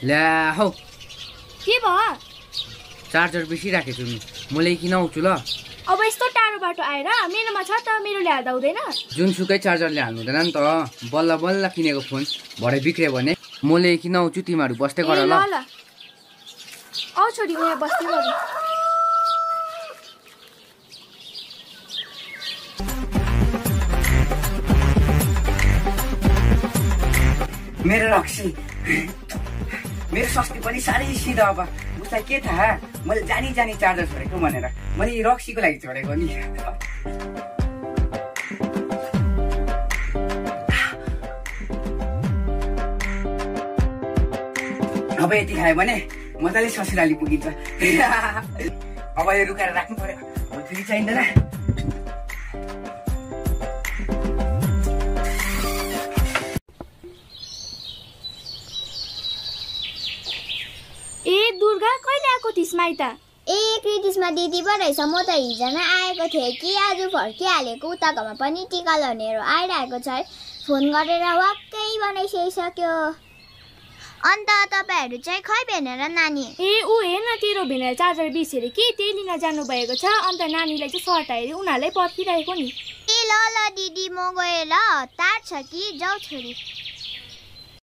ल्या हौ के भयो? चार्जर बिर्सिराखेछु नि, म ल्याइकिन आउँछु ल। अब यस्तो टाढो बाटो आएर मेरोमा छ त, मेरो ल्याउँदा हुँदैन? जुनसुकै चार्जरले हाल्नु हुँदैन नि त, बल्ल बल्ल किनेको फोन भरे बिग्रियो भने म ल्याइकिन आउँछु, तिमीहरू बस्दै गर ल। ल आऊ छोरी, म यहाँ बस्दै गरौँ। मेरो रक्सी, मेरो सस्ती पनि साह्रै सिधा। अब उसलाई के थाहा मैले जानी जानी चार्जर छोडेको भनेर। मैले रक्सीको लागि छोडेको नि। अब यति खायो भने मजाले ससुराली पुगिन्छ। अब यो रुखाएर राख्नु पर्यो, फेरि चाहिँदैन। दुर्गा कहिले आएको थिइस् माइत? कृतिसमा दिदी पो रहेछ। म त हिजो नै आएको थिएँ कि आज फर्किहालेको। उता घरमा पनि टिका लगाउनेहरू आइरहेको छ है। फोन गरेर वाक्कै बनाइसकिसक्यो। अन्त तपाईँहरू चाहिँ खै भेनेर नानी? ऊ हेर्न, तेरो भेनेर चार्जर बिर्सेर कि त्यही लिन जानुभएको छ। अन्त नानीलाई चाहिँ सर्ट हेरी उनीहरूलाई पर्खिरहेको नि। ल दिदी म गएँ ल, हतार छ कि, जाऊ छोरी।